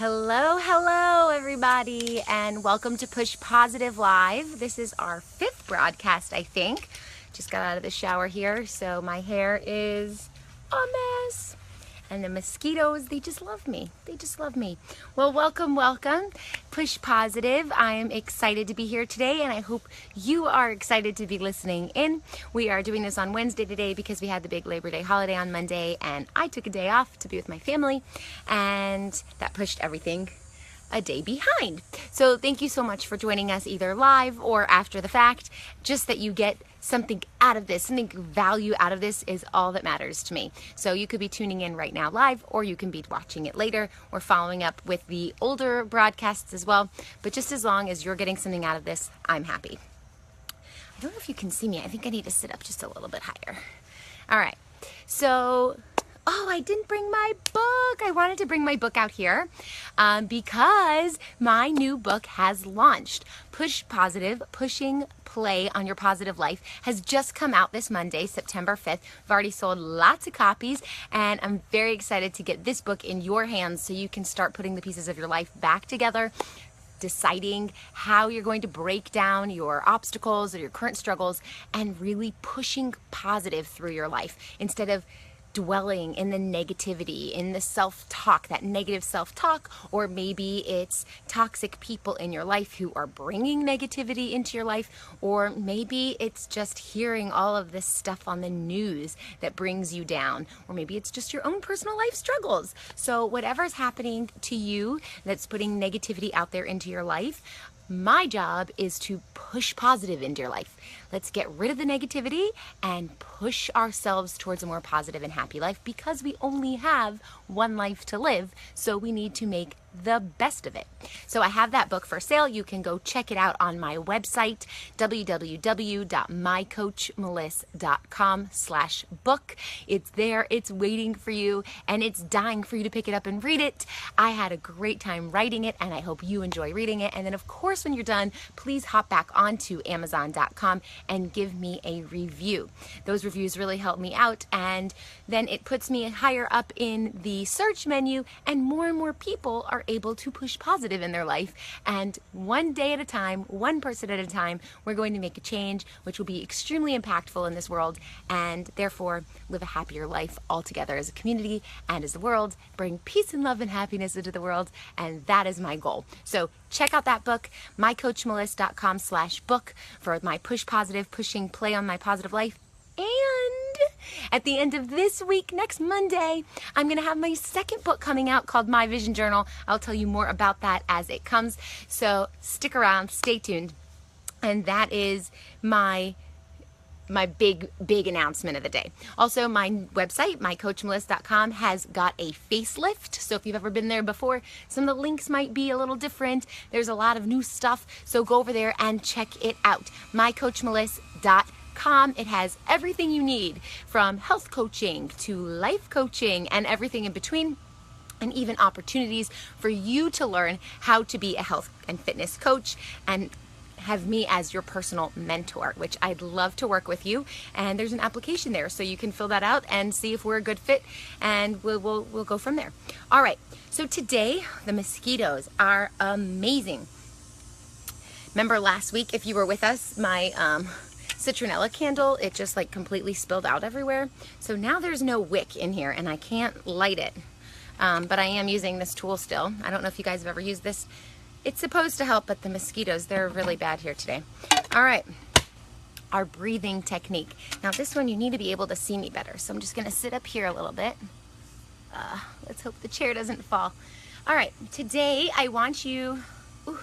Hello, everybody, and welcome to Push Positive Live. This is our 5th broadcast, I think. Just got out of the shower here, so my hair is a mess. And the mosquitoes, they just love me. They just love me. Well, welcome. Push Positive. I am excited to be here today, and I hope you are excited to be listening in. We are doing this on Wednesday today because we had the big Labor Day holiday on Monday, and I took a day off to be with my family, and that pushed everything a day behind. So thank you so much for joining us either live or after the fact. Just that you get something out of this, something value out of this is all that matters to me. So you could be tuning in right now live, or you can be watching it later or following up with the older broadcasts as well. But just as long as you're getting something out of this, I'm happy. I don't know if you can see me. I think I need to sit up just a little bit higher. All right. So I didn't bring my book. I wanted to bring my book out here because my new book has launched. Push Positive, Pushing Play on Your Positive Life has just come out this Monday, September 5th. I've already sold lots of copies, and I'm very excited to get this book in your hands so you can start putting the pieces of your life back together, deciding how you're going to break down your obstacles or your current struggles and really pushing positive through your life instead of dwelling in the negativity, in the self-talk, that negative self-talk, or maybe it's toxic people in your life who are bringing negativity into your life, or maybe it's just hearing all of this stuff on the news that brings you down, or maybe it's just your own personal life struggles. So whatever's happening to you that's putting negativity out there into your life, my job is to push positive into your life. Let's get rid of the negativity and push ourselves towards a more positive and happy life because we only have one life to live, so we need to make the best of it. So I have that book for sale. You can go check it out on my website, www.mycoachmeliss.com/book. It's there, it's waiting for you, and it's dying for you to pick it up and read it. I had a great time writing it, and I hope you enjoy reading it. And then, of course, when you're done, please hop back onto Amazon.com and give me a review. Those reviews really help me out, and then it puts me higher up in the search menu, and more people are able to push positive in their life. And one day at a time, one person at a time, we're going to make a change which will be extremely impactful in this world, and therefore live a happier life all together as a community and as the world, bring peace and love and happiness into the world, and that is my goal. So check out that book, mycoachmeliss.com/book, for my Push Positive, Pushing Play on My Positive Life. And at the end of this week, next Monday, I'm going to have my second book coming out called My Vision Journal. I'll tell you more about that as it comes. So stick around, stay tuned. And that is my big announcement of the day. Also, my website, mycoachmeliss.com, has got a facelift. So if you've ever been there before, some of the links might be a little different. There's a lot of new stuff. So go over there and check it out. mycoachmeliss.com. It has everything you need, from health coaching to life coaching and everything in between, and even opportunities for you to learn how to be a health and fitness coach and have me as your personal mentor, which I'd love to work with you. And there's an application there, so you can fill that out and see if we're a good fit, and we'll go from there. All right, so today the mosquitoes are amazing. Remember last week, if you were with us, my citronella candle, it just like completely spilled out everywhere. So now there's no wick in here and I can't light it. But I am using this tool still. I don't know if you guys have ever used this. It's supposed to help, but the mosquitoes, they're really bad here today. All right, our breathing technique. Now this one, you need to be able to see me better. So I'm just gonna sit up here a little bit. Let's hope the chair doesn't fall. All right, today I want you,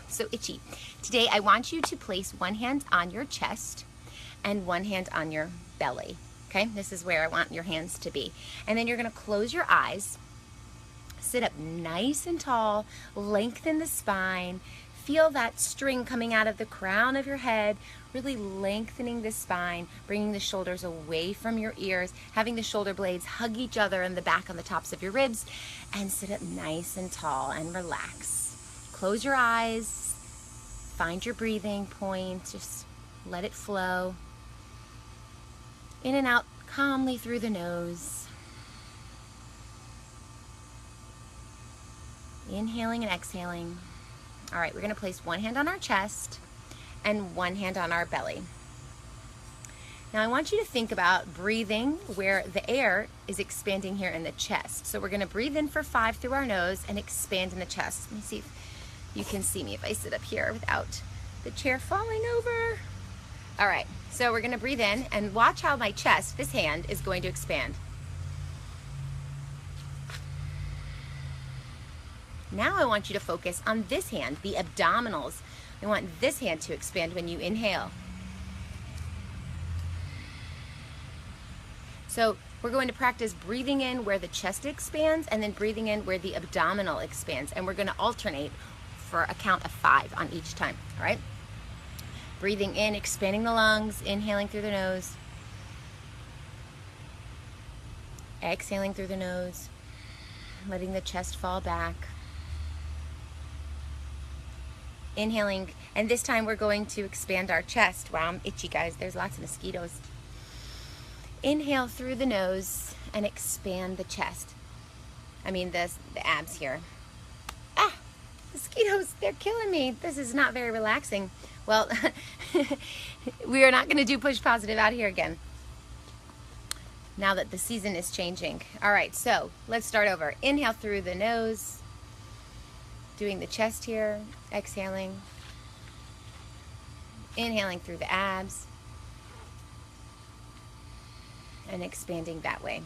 so itchy. Today I want you to place one hand on your chest and one hand on your belly. Okay, this is where I want your hands to be. And then you're gonna close your eyes, sit up nice and tall, lengthen the spine, feel that string coming out of the crown of your head, really lengthening the spine, bringing the shoulders away from your ears, having the shoulder blades hug each other in the back on the tops of your ribs, and sit up nice and tall and relax. Close your eyes, find your breathing point, just let it flow. In and out calmly through the nose. Inhaling and exhaling. All right, we're gonna place one hand on our chest and one hand on our belly. Now I want you to think about breathing where the air is expanding here in the chest. So we're gonna breathe in for 5 through our nose and expand in the chest. Let me see if you can see me if I sit up here without the chair falling over. All right, so we're gonna breathe in and watch how my chest, this hand, is going to expand. Now I want you to focus on this hand, the abdominals. I want this hand to expand when you inhale. So we're going to practice breathing in where the chest expands and then breathing in where the abdominal expands. And we're going to alternate for a count of 5 on each time, all right? Breathing in, expanding the lungs, inhaling through the nose. Exhaling through the nose, letting the chest fall back. Inhaling, and this time we're going to expand our chest. Wow, I'm itchy, guys. There's lots of mosquitoes. Inhale through the nose and expand the chest. I mean the abs here. Ah, mosquitoes, they're killing me. This is not very relaxing. Well, we are not going to do push positive out here again now that the season is changing. All right, so let's start over. Inhale through the nose, doing the chest here, exhaling, inhaling through the abs, and expanding that way.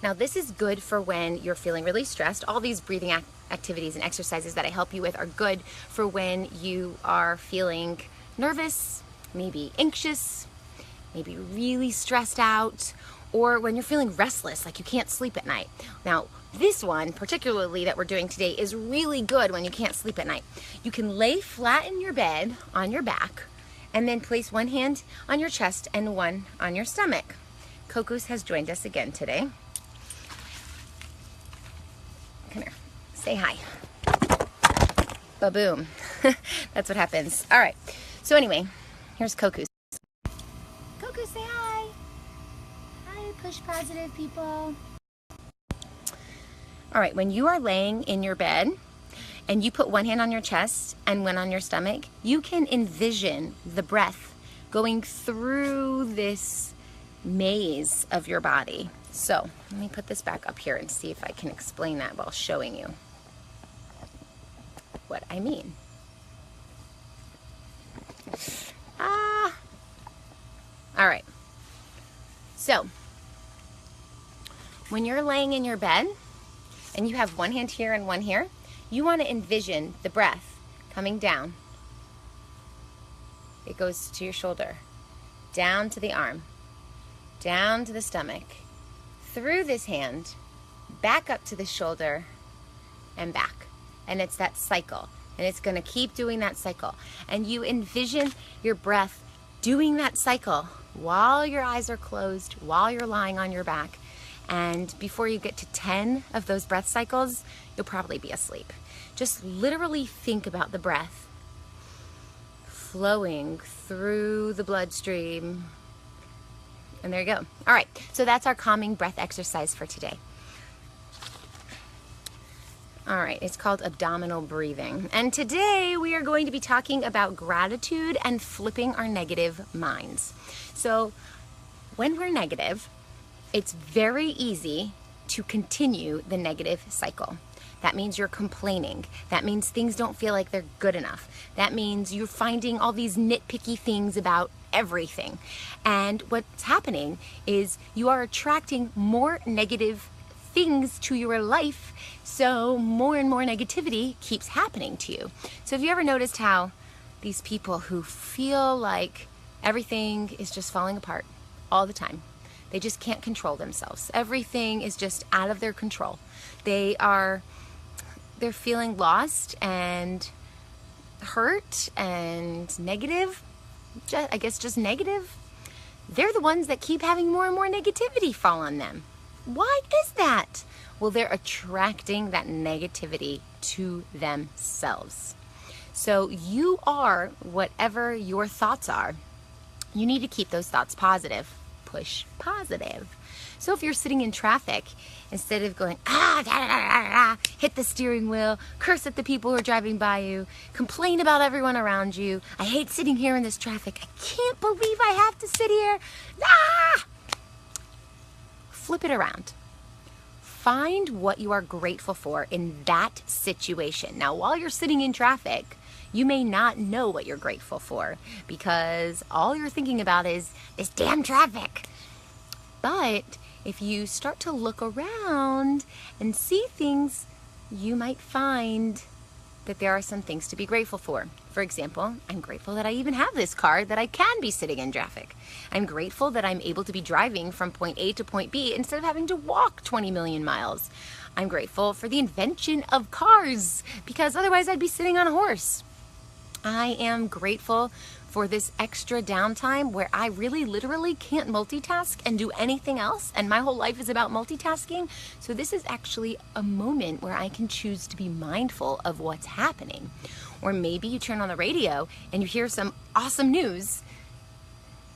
Now this is good for when you're feeling really stressed. All these breathing activities and exercises that I help you with are good for when you are feeling nervous, maybe anxious, maybe really stressed out, or when you're feeling restless, like you can't sleep at night. Now, this one, particularly that we're doing today, is really good when you can't sleep at night. You can lay flat in your bed on your back and then place one hand on your chest and one on your stomach. Cocos has joined us again today. Come here, say hi. Ba-boom. That's what happens. All right, so anyway, here's Cocos. Cocos, say hi. Hi, push positive people. All right, when you are laying in your bed and you put one hand on your chest and one on your stomach, you can envision the breath going through this maze of your body. So let me put this back up here and see if I can explain that while showing you what I mean. All right. So when you're laying in your bed and you have one hand here and one here, you want to envision the breath coming down. It goes to your shoulder, down to the arm, down to the stomach, through this hand, back up to the shoulder, and back. And it's that cycle. And it's going to keep doing that cycle. And you envision your breath doing that cycle while your eyes are closed, while you're lying on your back. And before you get to 10 of those breath cycles, you'll probably be asleep. Just literally think about the breath flowing through the bloodstream. And there you go. All right, so that's our calming breath exercise for today. All right, it's called abdominal breathing. And today we are going to be talking about gratitude and flipping our negative minds. So when we're negative, it's very easy to continue the negative cycle. That means you're complaining. That means things don't feel like they're good enough. That means you're finding all these nitpicky things about everything. And what's happening is you are attracting more negative things to your life, so more and more negativity keeps happening to you. So have you ever noticed how these people who feel like everything is just falling apart all the time, they just can't control themselves. Everything is just out of their control. They're feeling lost and hurt and negative, I guess just negative. They're the ones that keep having more and more negativity fall on them. Why is that? Well, they're attracting that negativity to themselves. So you are whatever your thoughts are. You need to keep those thoughts positive. Push positive. So if you're sitting in traffic, instead of going, hit the steering wheel, curse at the people who are driving by you, complain about everyone around you. I hate sitting here in this traffic. I can't believe I have to sit here. Ah! Flip it around. Find what you are grateful for in that situation. Now, while you're sitting in traffic, you may not know what you're grateful for because all you're thinking about is this damn traffic. But if you start to look around and see things, you might find that there are some things to be grateful for. For example, I'm grateful that I even have this car that I can be sitting in traffic. I'm grateful that I'm able to be driving from point A to point B instead of having to walk 20 million miles. I'm grateful for the invention of cars because otherwise I'd be sitting on a horse. I am grateful for this extra downtime where I really literally can't multitask and do anything else, and my whole life is about multitasking. So this is actually a moment where I can choose to be mindful of what's happening. Or maybe you turn on the radio and you hear some awesome news.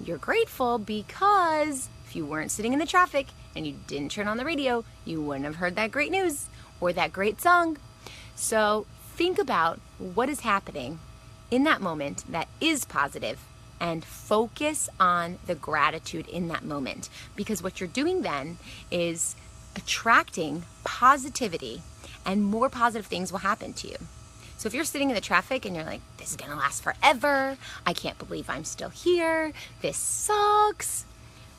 You're grateful because if you weren't sitting in the traffic and you didn't turn on the radio, you wouldn't have heard that great news or that great song. So think about what is happening in that moment that is positive and focus on the gratitude in that moment, because what you're doing then is attracting positivity and more positive things will happen to you. So if you're sitting in the traffic and you're like, this is gonna last forever, I can't believe I'm still here, this sucks,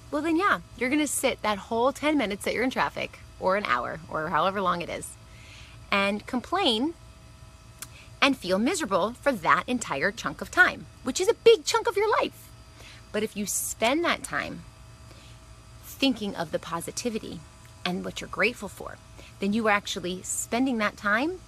well then yeah, you're gonna sit that whole 10 minutes that you're in traffic, or an hour, or however long it is, and complain and feel miserable for that entire chunk of time, which is a big chunk of your life. But if you spend that time thinking of the positivity and what you're grateful for, then you are actually spending that time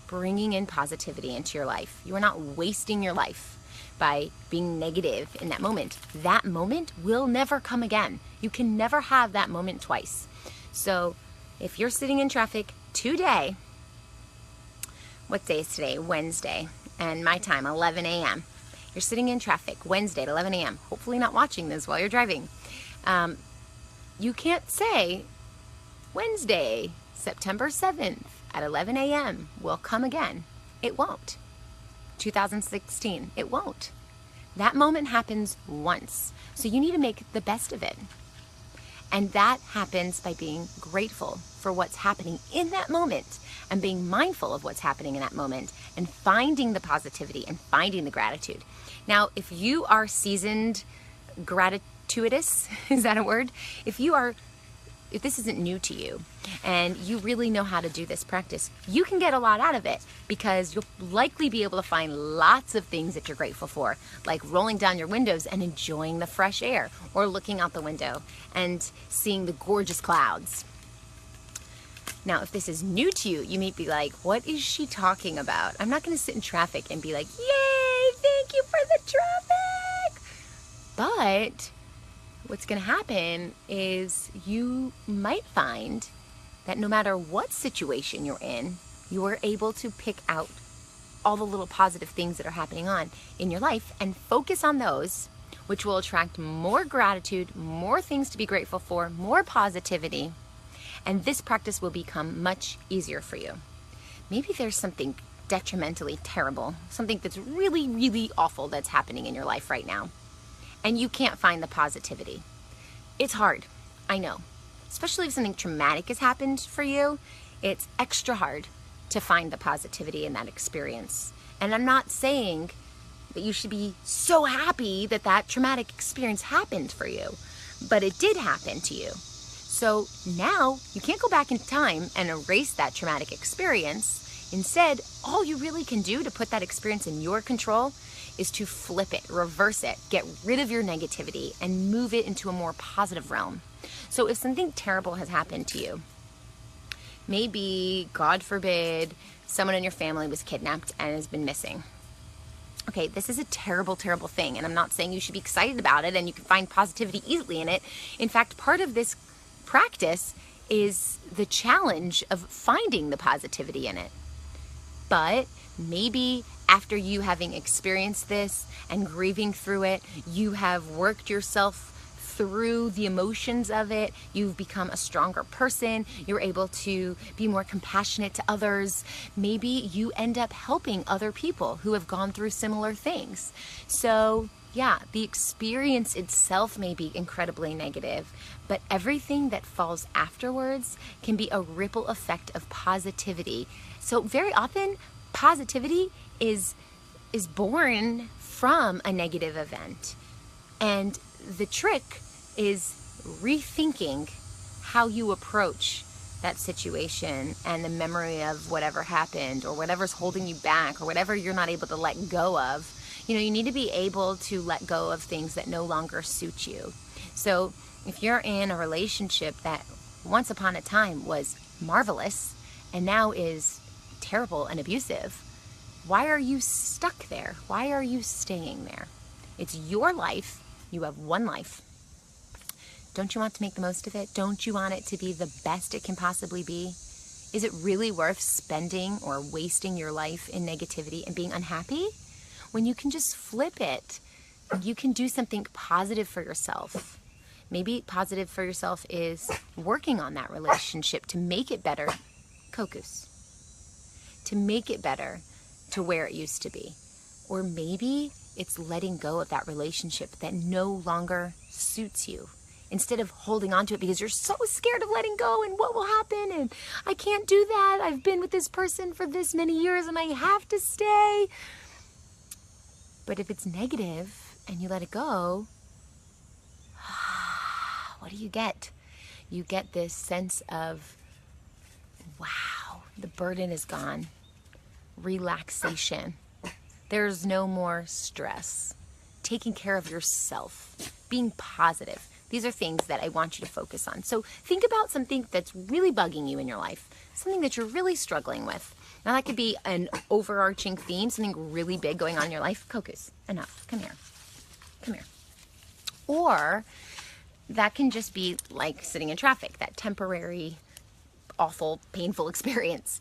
bringing in positivity into your life. You are not wasting your life by being negative in that moment. That moment will never come again. You can never have that moment twice. So if you're sitting in traffic today, what day is today? Wednesday. And my time, 11 a.m. You're sitting in traffic Wednesday at 11 a.m. Hopefully not watching this while you're driving. You can't say Wednesday, September 7th at 11 a.m. will come again. It won't. 2016, it won't. That moment happens once. So you need to make the best of it. And that happens by being grateful for what's happening in that moment and being mindful of what's happening in that moment and finding the positivity and finding the gratitude. Now, if you are seasoned gratituitous, is that a word? If this isn't new to you and you really know how to do this practice, you can get a lot out of it because you'll likely be able to find lots of things that you're grateful for, like rolling down your windows and enjoying the fresh air, or looking out the window and seeing the gorgeous clouds. Now, if this is new to you, you may be like, what is she talking about? I'm not going to sit in traffic and be like, yay, thank you for the traffic. But what's going to happen is you might find that no matter what situation you're in, you are able to pick out all the little positive things that are happening in your life and focus on those, which will attract more gratitude, more things to be grateful for, more positivity, and this practice will become much easier for you. Maybe there's something detrimentally terrible, something that's really, really awful that's happening in your life right now, and you can't find the positivity. It's hard, I know. Especially if something traumatic has happened for you, it's extra hard to find the positivity in that experience. And I'm not saying that you should be so happy that that traumatic experience happened for you, but it did happen to you. So now you can't go back in time and erase that traumatic experience. Instead, all you really can do to put that experience in your control is to flip it, reverse it, get rid of your negativity and move it into a more positive realm. So if something terrible has happened to you, maybe, God forbid, someone in your family was kidnapped and has been missing. Okay, this is a terrible, terrible thing, and I'm not saying you should be excited about it and you can find positivity easily in it. In fact, part of this practice is the challenge of finding the positivity in it. But maybe after you having experienced this and grieving through it, you have worked yourself through the emotions of it, you've become a stronger person. You're able to be more compassionate to others. Maybe you end up helping other people who have gone through similar things. So yeah, the experience itself may be incredibly negative, but everything that falls afterwards can be a ripple effect of positivity. So very often, positivity is born from a negative event. And the trick is rethinking how you approach that situation and the memory of whatever happened or whatever's holding you back or whatever you're not able to let go of. You need to be able to let go of things that no longer suit you. So if you're in a relationship that once upon a time was marvelous and now is terrible and abusive, why are you stuck there? Why are you staying there? It's your life. You have one life. Don't you want to make the most of it? Don't you want it to be the best it can possibly be? Is it really worth spending or wasting your life in negativity and being unhappy when you can just flip it? You can do something positive for yourself. Maybe positive for yourself is working on that relationship to make it better. Kokus. To make it better to where it used to be. Or maybe it's letting go of that relationship that no longer suits you. Instead of holding on to it because you're so scared of letting go and what will happen and I can't do that. I've been with this person for this many years and I have to stay. But if it's negative and you let it go, what do you get? You get this sense of, wow, the burden is gone. Relaxation. There's no more stress. Taking care of yourself. Being positive. These are things that I want you to focus on. So think about something that's really bugging you in your life. Something that you're really struggling with. Now that could be an overarching theme, something really big going on in your life. Kokus, enough. Come here. Come here. Or that can just be like sitting in traffic, that temporary, awful, painful experience.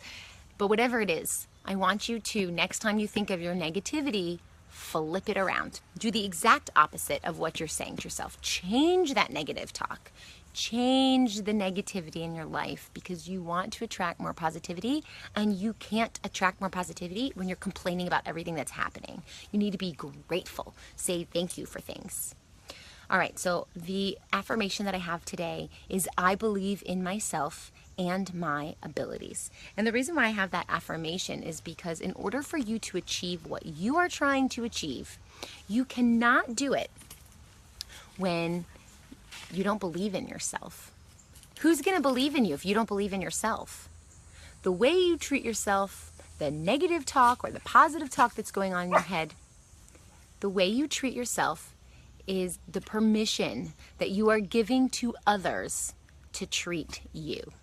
But whatever it is, I want you to, next time you think of your negativity, flip it around. Do the exact opposite of what you're saying to yourself. Change that negative talk. Change the negativity in your life because you want to attract more positivity, and you can't attract more positivity when you're complaining about everything that's happening. You need to be grateful. Say thank you for things. All right, so the affirmation that I have today is I believe in myself and my abilities. And the reason why I have that affirmation is because in order for you to achieve what you are trying to achieve, you cannot do it when you don't believe in yourself. Who's going to believe in you if you don't believe in yourself? The way you treat yourself, the negative talk or the positive talk that's going on in your head, the way you treat yourself is the permission that you are giving to others to treat you.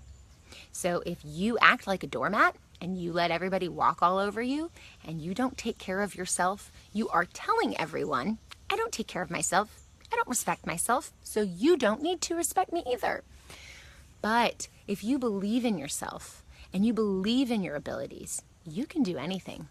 So if you act like a doormat and you let everybody walk all over you and you don't take care of yourself, you are telling everyone, I don't take care of myself. I don't respect myself, so you don't need to respect me either. But if you believe in yourself and you believe in your abilities, you can do anything.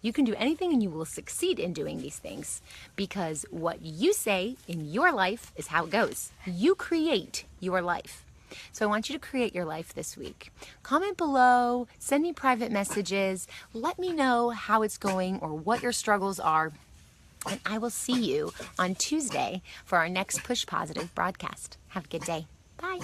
You can do anything and you will succeed in doing these things because what you say in your life is how it goes. You create your life. So I want you to create your life this week. Comment below, send me private messages, let me know how it's going or what your struggles are, and I will see you on Tuesday for our next Push Positive broadcast. Have a good day. Bye.